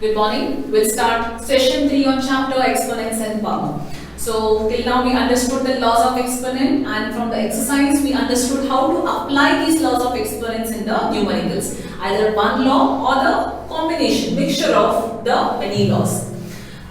Good morning. We'll start session 3 on chapter exponents and power. So till now we understood the laws of exponent, and from the exercise we understood how to apply these laws of exponents in the numericals. Either one law or the combination, mixture of the many laws.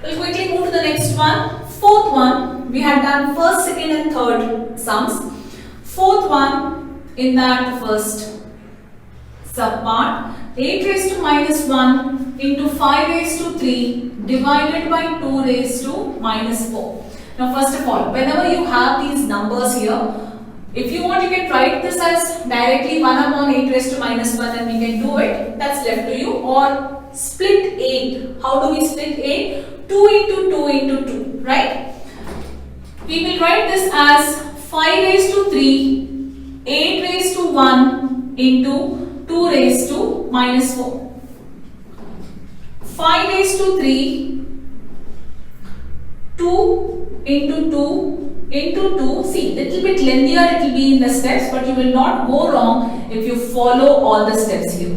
We'll quickly move to the next one. Fourth one, we had done first, second and third sums. Fourth one, in that first subpart, 8 raised to minus 1 into 5 raised to 3 divided by 2 raised to minus 4. Now first of all, whenever you have these numbers here, if you want you can write this as directly 1 upon 8 raised to minus 1 and we can do it. That's left to you. Or split 8. How do we split 8? 2 into 2 into 2. Right? We will write this as 5 raised to 3, 8 raised to 1 into 2 raised to minus 4. 5 raised to 3, 2 into 2 into 2. See, little bit lengthier it will be in the steps, but you will not go wrong if you follow all the steps here.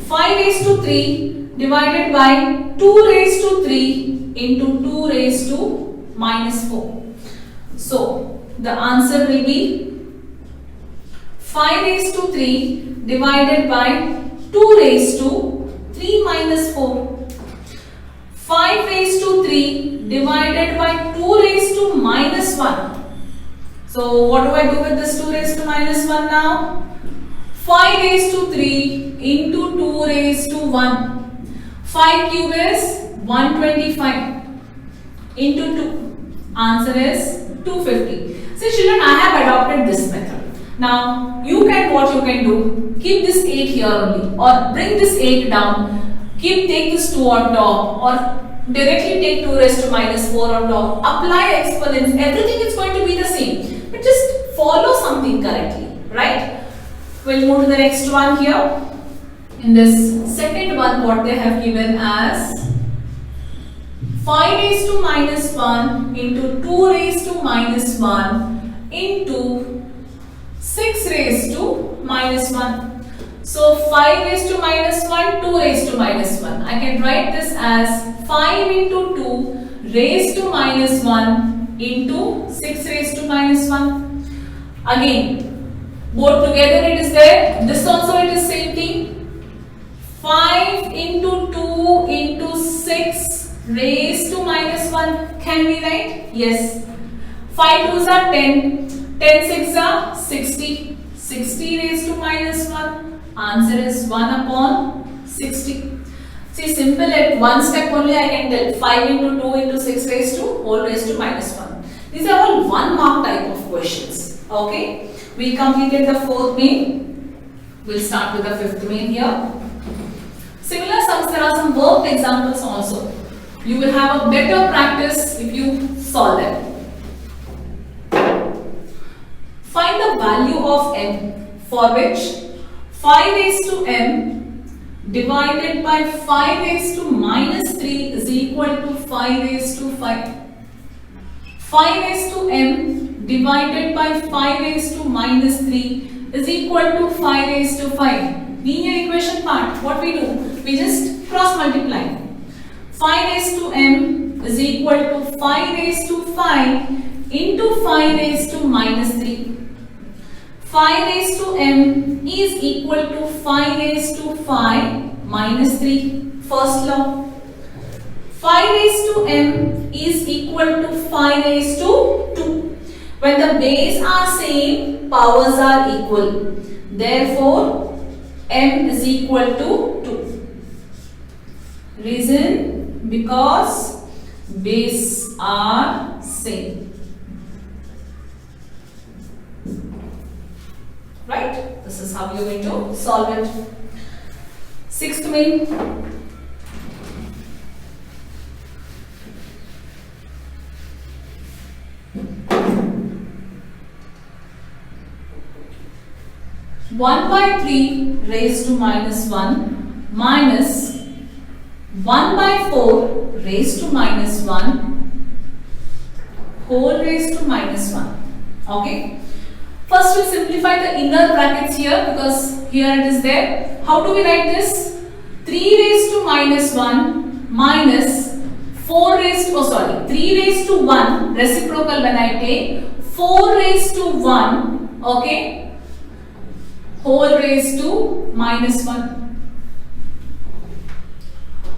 5 raised to 3 divided by 2 raised to 3 into 2 raised to minus 4. So, the answer will be 5 raised to 3 divided by 2 raised to 3 minus 4. 5 raised to 3 divided by 2 raised to minus 1. So what do I do with this 2 raised to minus 1 now? 5 raised to 3 into 2 raised to 1. 5 cube is 125 into 2. Answer is 250. So children, I have adopted this method. Now, what you can do, keep this 8 here only or bring this 8 down, take this 2 on top or directly take 2 raised to minus 4 on top, apply exponents, everything is going to be the same, but just follow something correctly, right? We'll move to the next one here. In this second one, what they have given as 5 raised to minus 1 into 2 raised to minus 1 into 6 raised to minus 1. So 5 raised to minus 1, 2 raised to minus 1. I can write this as 5 into 2 raised to minus 1 into 6 raised to minus 1. Again, both together it is there. This also it is same thing. 5 into 2 into 6 raised to minus 1. Can we write? Yes. 5 2s are 10. 10 6 are 60. 60 raised to minus 1. Answer is 1 upon 60. See, simple at one step only I can tell. 5 into 2 into 6 raised to whole raised to minus 1. These are all 1 mark type of questions. Okay. We completed the 4th main. We'll start with the 5th main here. Similar sums, there are some worked examples also. You will have a better practice if you solve them. Find the value of m for which 5 raised to m divided by 5 raised to minus 3 is equal to 5 raised to 5. 5 raised to m divided by 5 raised to minus 3 is equal to 5 raised to 5. Linear equation part, what we do? We just cross multiply. 5 raised to m is equal to 5 raised to 5 into 5 raised to minus 3. 5 raised to m is equal to 5 raised to 5 minus 3. First law. 5 raised to m is equal to 5 raised to 2. When the base are same, powers are equal. Therefore, m is equal to 2. Reason? Because base are same. Right? This is how you are going to solve it. 6th main. One by 3 raised to minus 1 minus 1 by 4 raised to minus 1 whole raised to minus 1. Okay. First we'll simplify the inner brackets here because here it is there. How do we write this? 3 raised to minus 1 minus 4 raised to, 3 raised to 1 reciprocal when I take 4 raised to 1, okay, whole raised to minus 1.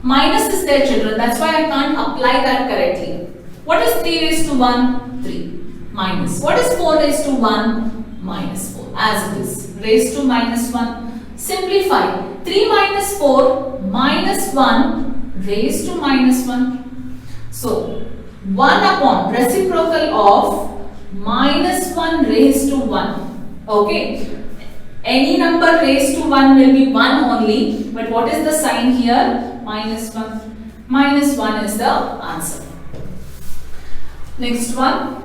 Minus is there, children, that's why I can't apply that correctly. What is 3 raised to 1? 3. Minus. What is 4 raised to 1? Minus 4. As it is. Raised to minus 1. Simplify. 3 minus 4 minus 1 raised to minus 1. So, 1 upon reciprocal of minus 1 raised to 1. Okay. Any number raised to 1 will be 1 only. But what is the sign here? Minus 1. Minus 1 is the answer. Next one.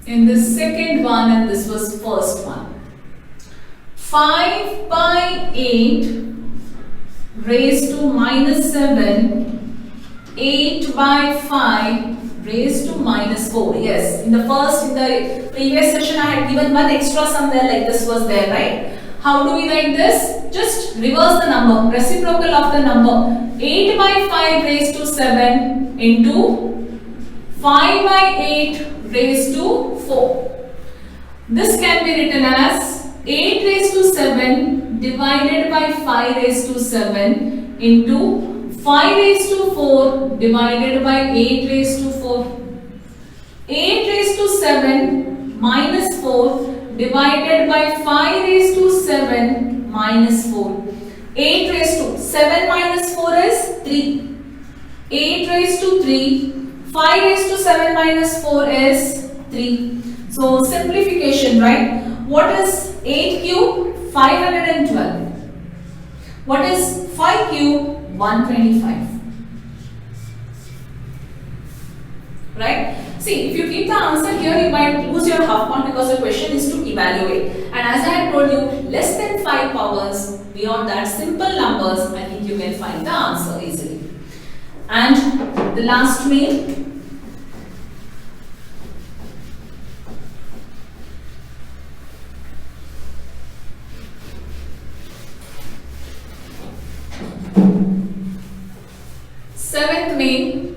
In the second one, and this was first one. 5 by 8 raised to minus 7. 8 by 5 raised to minus 4. Yes, in the previous session I had given one extra sum there, like this was there, right? How do we write this? Just reverse the number, reciprocal of the number. 8 by 5 raised to 7 into 5 by 8 raised to 4. This can be written as 8 raised to 7 divided by 5 raised to 7 into 5 raised to 4 divided by 8 raised to 4. 8 raised to 7 minus 4 divided by 5 raised to 7 minus 4. 8 raised to 7 minus 4 is 3. 8 raised to 3. 5 raised to 7 minus 4 is 3. So simplification, right? What is 8 cube? 512. What is 5 cube? 125. Right? See, if you keep the answer here, you might lose your half point because the question is to evaluate. And as I had told you, less than 5 powers, beyond that simple numbers, I think you can find the answer easily. And the last main. Seventh main.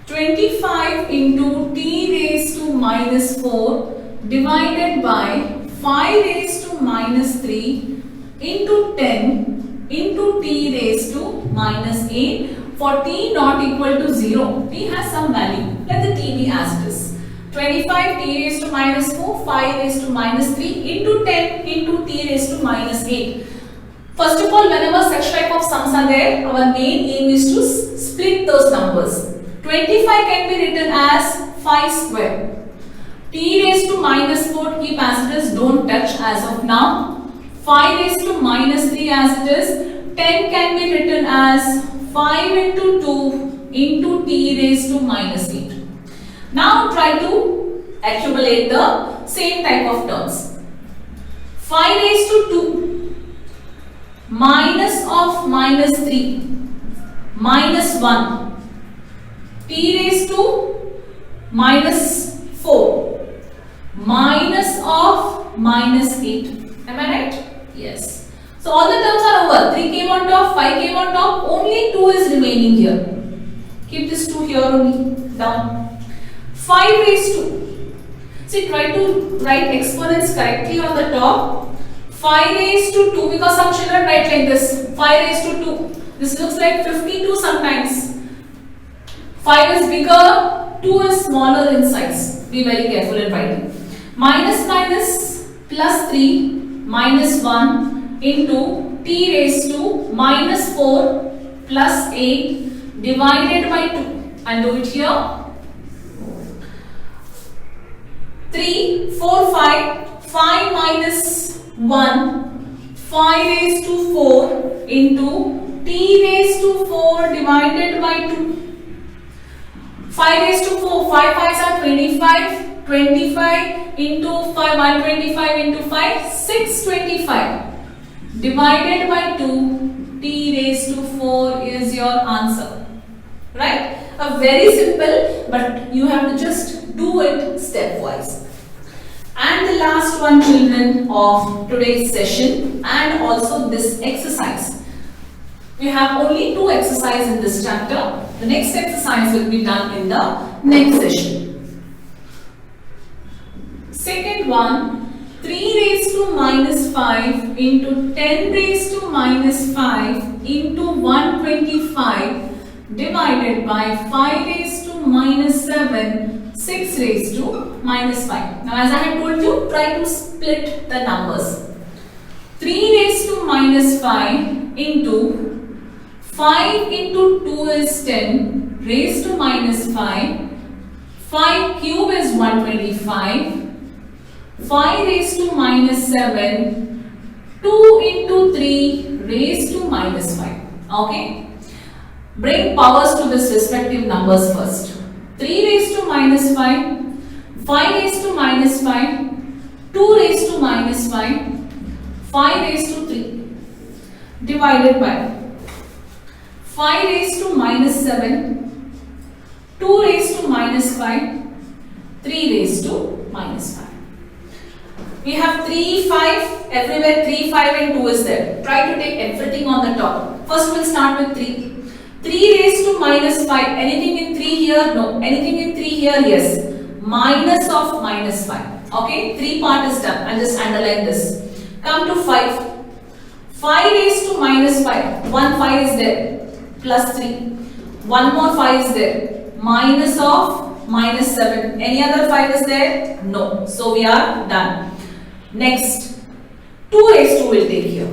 25 into t raised to minus 4 divided by 5 raised to minus 3 into 10 into t raised to minus 8. For t not equal to 0, t has some value. Let the t be as it is. 25 t raised to minus 4, 5 raised to minus 3 into 10 into t raised to minus 8. First of all, whenever such type of sums are there, our main aim is to split those numbers. 25 can be written as 5 square. T raised to minus 4 keep as it is, don't touch as of now. 5 raised to minus 3 as it is. 10 can be written as 5 into 2 into t raised to minus 8. Now try to accumulate the same type of terms. 5 raised to 2 minus of minus 3 minus 1 t raised to minus 4 minus of minus 8. Am I right? Yes. So all the terms are over. 3 came on top, 5 came on top, only 2 is remaining here. Keep this 2 here only, down. 5 raised to, see, try to write exponents correctly on the top. 5 raised to 2, because some children write like this, 5 raised to 2. This looks like 52 sometimes. 5 is bigger, 2 is smaller in size. Be very careful in writing. Minus minus plus 3 minus 1 into t raised to minus 4 plus 8 divided by 2. I'll do it here. 3, 4, 5. 5 minus 1. 5 raised to 4 into t raised to 4 divided by 2. 5 raised to 4, 5 5s are 25, 25 into 5, 125 into 5, 625 divided by 2, t raised to 4 is your answer, right? A very simple, but you have to just do it stepwise. And the last one, children, of today's session and also this exercise. We have only 2 exercises in this chapter. The next exercise will be done in the next session. Second one, 3 raised to minus 5 into 10 raised to minus 5 into 125 divided by 5 raised to minus 7, 6 raised to minus 5. Now as I had told you, try to split the numbers. 3 raised to minus 5 into 5 into 2 is 10 raised to minus 5. 5 cube is 125. 5 raised to minus 7. 2 into 3 raised to minus 5. Okay. Bring powers to this respective numbers first. 3 raised to minus 5. 5 raised to minus 5. 2 raised to minus 5. 5 raised to 3. Divided by 5 raised to minus 7, 2 raised to minus 5, 3 raised to minus 5. We have 3, 5, everywhere 3, 5 and 2 is there. Try to take everything on the top. First we'll start with 3. 3 raised to minus 5. Anything in 3 here? No. Anything in 3 here? Yes. Minus of minus 5. Okay, 3 part is done. I'll just underline this. Come to 5. 5 raised to minus 5. 1 5 is there. Plus 3. 1 more 5 is there. Minus of minus 7. Any other 5 is there? No. So we are done. Next, 2 raised to will take here.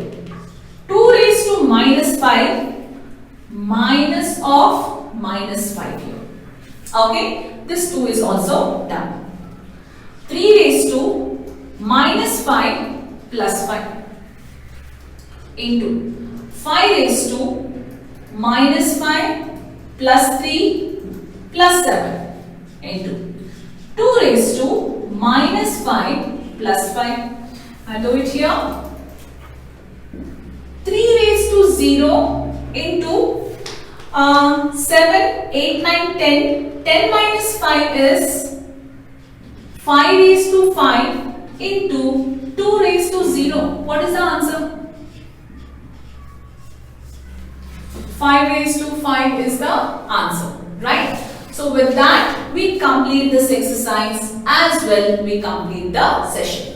2 raised to minus 5. Minus of minus 5 here. Okay. This 2 is also done. 3 raised to minus 5 plus 5 into 5 raised to minus 5 plus 3 plus 7 into 2 raised to minus 5 plus 5. I'll do it here. 3 raised to 0 into 7, 8, 9, 10. 10 minus 5 is 5 raised to 5 into 2 raised to 0. What is the answer? 5 raised to 5 is the answer, right? So with that, we complete this exercise as well we complete the session.